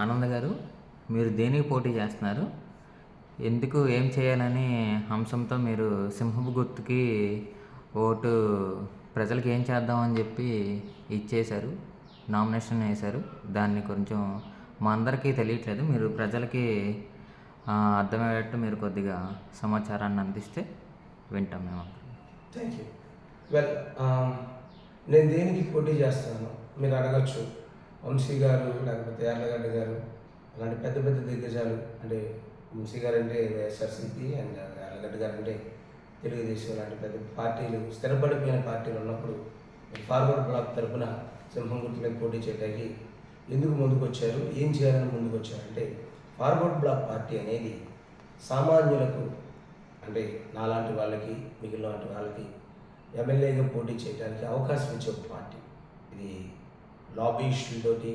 ఆనంద్ గారు, మీరు దేనికి పోటీ చేస్తున్నారు? ఎందుకు, ఏం చేయాలని అంశంతో మీరు సింహపు గుర్తుకి ఓటు ప్రజలకు ఏం చేద్దామని చెప్పి ఇచ్చేశారు, నామినేషన్ వేశారు. దాన్ని కొంచెం మా అందరికీ తెలియట్లేదు. మీరు ప్రజలకి అర్థమయ్యేటట్టు మీరు కొద్దిగా సమాచారాన్ని అందిస్తే వింటాం మేము. Thank you. వెల్, నేను దేనికి పోటీ చేస్తున్నాను మీరు అడగచ్చు. వంశీ గారు లేకపోతే యార్లగడ్డ గారు అలాంటి పెద్ద పెద్ద దిగ్గజాలు, అంటే వంశీ గారు అంటే వైఎస్ఆర్సీపీ అండ్ యార్లగడ్డ గారు అంటే తెలుగుదేశం లాంటి పెద్ద పార్టీలు, స్థిరపడిపోయిన పార్టీలు ఉన్నప్పుడు ఫార్వర్డ్ బ్లాక్ తరఫున సింహం గుర్తు మీద పోటీ చేయడానికి ఎందుకు ముందుకు వచ్చారు, ఏం చేయాలని ముందుకు వచ్చారంటే, ఫార్వర్డ్ బ్లాక్ పార్టీ అనేది సామాన్యులకు, అంటే నాలాంటి వాళ్ళకి, మిగిలిన లాంటి వాళ్ళకి ఎమ్మెల్యేగా పోటీ చేయడానికి అవకాశం ఇచ్చే ఒక పార్టీ. ఇది లాబీయిస్టులతోటి,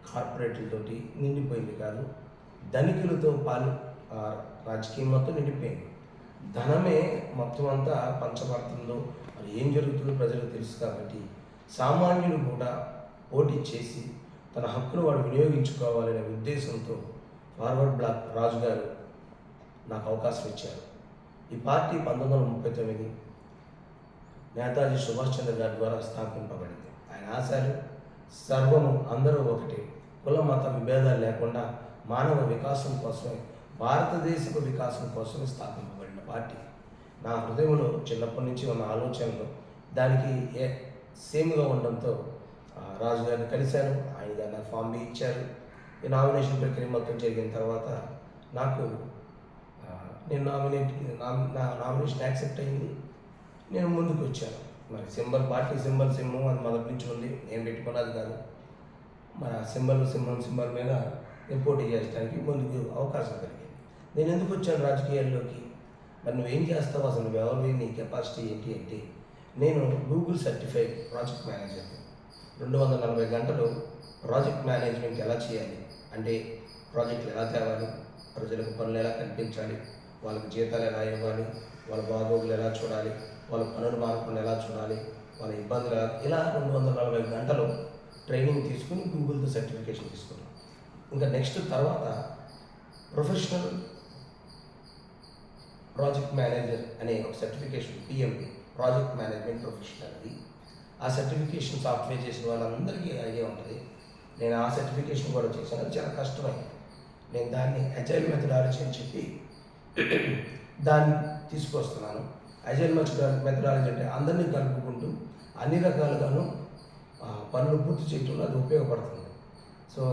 కార్పొరేట్లతోటి నిండిపోయింది కాదు, ధనికులతో రాజకీయం మొత్తం నిండిపోయింది. ధనమే మొత్తం అంతా పంచబడుతుందో మరి ఏం జరుగుతుందో ప్రజలకు తెలుసు. కాబట్టి సామాన్యులు కూడా పోటీ చేసి తన హక్కును వాడు వినియోగించుకోవాలనే ఉద్దేశంతో ఫార్వర్డ్ బ్లాక్ రాజు గారు నాకు అవకాశం ఇచ్చారు. ఈ పార్టీ 1939 నేతాజీ సుభాష్ చంద్ర గారి ద్వారా స్థాపింపబడింది. ఆయన ఆశయాలు సర్వము అందరూ ఒకటి, కుల మత విభేదాలు లేకుండా మానవ వికాసం కోసమే, భారతదేశపు వికాసం కోసమే స్థాపింపబడిన పార్టీ. నా హృదయంలో చిన్నప్పటి నుంచి ఉన్న ఆలోచనలు దానికి సేమ్గా ఉండడంతో రాజుగారిని కలిశాను. ఆయన గారు నాకు ఫామ్ బి ఇచ్చారు. ఈ నామినేషన్ ప్రక్రియ మొత్తం జరిగిన తర్వాత నేను నామినేషన్ యాక్సెప్ట్ అయింది. నేను ముందుకు వచ్చాను. మరి సింబల్, పార్టీ సింబల్ సింహం, అది మొదటి నుంచి ఉంది, నేను పెట్టుకున్నది కాదు. మరి ఆ సింహం సింబల్ మీద నేను పోటీ చేయడానికి ముందుకు అవకాశం కలిగింది. నేను ఎందుకు వచ్చాను రాజకీయాల్లోకి, మరి నువ్వేం చేస్తావు, అసలు నువ్వెవరు, నీ కెపాసిటీ ఏంటి అంటే, నేను గూగుల్ సర్టిఫైడ్ ప్రాజెక్ట్ మేనేజర్. 240 గంటలు ప్రాజెక్ట్ మేనేజ్మెంట్ ఎలా చేయాలి అంటే, ప్రాజెక్టులు ఎలా తేవాలి, ప్రజలకు పనులు ఎలా కల్పించాలి, వాళ్ళకి జీతాలు ఎలా ఇవ్వాలి, వాళ్ళ బాగోగులు ఎలా చూడాలి, వాళ్ళ పనులు మార్పులు ఎలా చూడాలి, వాళ్ళ ఇబ్బందులు ఇలా 240 గంటలు ట్రైనింగ్ తీసుకుని గూగుల్తో సర్టిఫికేషన్ తీసుకున్నాను. ఇంకా నెక్స్ట్ తర్వాత ప్రొఫెషనల్ ప్రాజెక్ట్ మేనేజర్ అనే ఒక certification, PMP, project management professional. అది ఆ సర్టిఫికేషన్ సాఫ్ట్వేర్ చేసిన వాళ్ళందరికీ ఐడియా ఉంటుంది. నేను ఆ సర్టిఫికేషన్ కూడా చేశాను. అది చాలా కష్టమైంది. నేను దాన్ని అజైల్ మెథడాలజీ అని చెప్పి దాన్ని తీసుకొస్తున్నాను. అజైల్ మెథడాలజీ అంటే అందరినీ కలుపుకుంటూ అన్ని రకాలుగాను పనులు పూర్తి చేయడంలో అది ఉపయోగపడుతుంది. సో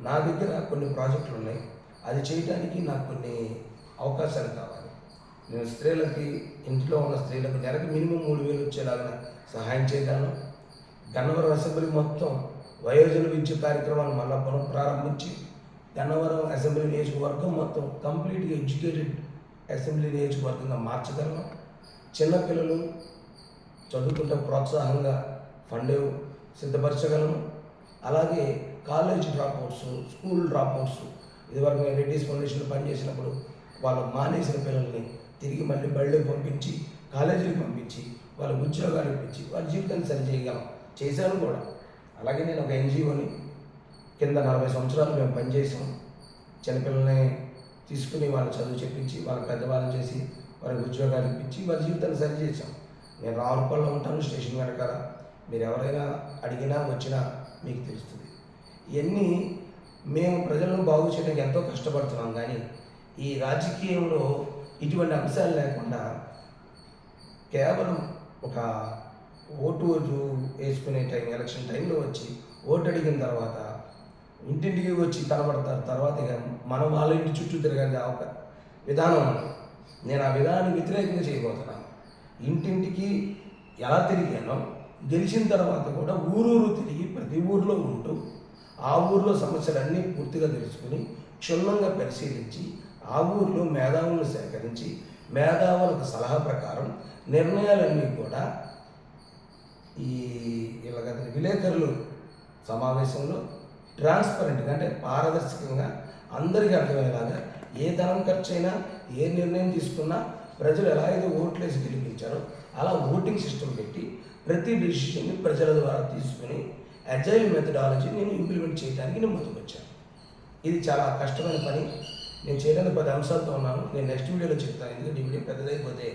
నా దగ్గర కొన్ని ప్రాజెక్టులు ఉన్నాయి. అది చేయడానికి నాకు కొన్ని అవకాశాలు కావాలి. నేను స్త్రీలకి, ఇంట్లో ఉన్న స్త్రీలకు నెలకు మినిమం 3,000 వచ్చేలాగా సహాయం చేయగలను. గన్నవరం అసెంబ్లీ మొత్తం వయోజన విద్య కార్యక్రమాన్ని మళ్ళా పునఃప్రారంభించి గన్నవరం అసెంబ్లీ నియోజకవర్గం మొత్తం కంప్లీట్గా ఎడ్యుకేటెడ్ అసెంబ్లీ నియోజకవర్గంగా మార్చగలను. చిన్నపిల్లలు చదువుకుంటే ప్రోత్సాహంగా ఫండ్ సిద్ధపరచగలను. అలాగే కాలేజ్ డ్రాప్అవుట్స్, స్కూల్ డ్రాప్అవుట్స్, ఇదివరకు నేను రెడ్డిస్ ఫౌండేషన్లో పనిచేసినప్పుడు వాళ్ళు మానేసిన పిల్లల్ని తిరిగి మళ్ళీ బళ్ళకి పంపించి, కాలేజీకి పంపించి, వాళ్ళ ఉద్యోగాలు ఇప్పించి వాళ్ళ జీవితాన్ని సరిచేయగలం, చేశాను కూడా. అలాగే నేను ఒక ఎన్జిఓని కింద 40 సంవత్సరాలు మేము పనిచేసాం. చిన్నపిల్లల్ని తీసుకుని వాళ్ళ చదువు చెప్పించి, వాళ్ళ పెద్దవాళ్ళని చేసి, వాళ్ళకి ఉద్యోగాలు ఇప్పించి వాళ్ళ జీవితాన్ని సరిచేసాం. నేను రావులపల్లిలో ఉంటాను, స్టేషన్ వెనకాల. మీరు ఎవరైనా అడిగినా వచ్చినా మీకు తెలుస్తుంది. ఇవన్నీ మేము ప్రజలను బాగు చేయడానికి ఎంతో కష్టపడుతున్నాం. కానీ ఈ రాజకీయంలో ఇటువంటి అంశాలు లేకుండా కేవలం ఒక ఓటు వేసుకునే టైం, ఎలక్షన్ టైంలో వచ్చి ఓటు అడిగిన తర్వాత ఇంటింటికి వచ్చి కనబడతారు. తర్వాత ఇక మనం వాళ్ళ ఇంటి చుట్టూ తిరగాలి ఒక విధానం ఉంది. నేను ఆ విధానాన్ని వ్యతిరేకంగా చేయబోతున్నాను. ఇంటింటికి ఎలా తిరిగానో గెలిచిన తర్వాత కూడా ఊరూరు తిరిగి ప్రతి ఊరిలో ఉంటూ ఆ ఊరిలో సమస్యలన్నీ పూర్తిగా తెలుసుకుని క్షుణ్ణంగా పరిశీలించి ఆ ఊరిలో మేధావులను సేకరించి మేధావులకు సలహా ప్రకారం నిర్ణయాలన్నీ కూడా ఈ విలేకరులు సమావేశంలో ట్రాన్స్పరెంట్గా, అంటే పారదర్శకంగా అందరికీ అర్థమయ్యేలాగా, ఏ ధనం ఖర్చు అయినా, ఏ నిర్ణయం తీసుకున్నా ప్రజలు ఎలా అయితే ఓట్లేసి గెలిపించారో అలా ఓటింగ్ సిస్టమ్ పెట్టి ప్రతి డిసిషన్ని ప్రజల ద్వారా తీసుకుని అజైల్ మెథడాలజీ నేను ఇంప్లిమెంట్ చేయడానికి నేను ముందుకు వచ్చాను. ఇది చాలా కష్టమైన పని. నేను చేయడానికి 10 అంశాలతో ఉన్నాను. నేను నెక్స్ట్ వీడియోలో చెప్తాను. ఎందుకంటే ఈ వీడియో పెద్దదైపోతే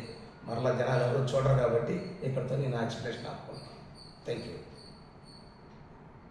మరలా జనాలు ఎవరు చూడరు కాబట్టి ఇక్కడితో నేను నా ఎక్స్ప్లెనేషన్ ఆపుకుంటాను. Thank you.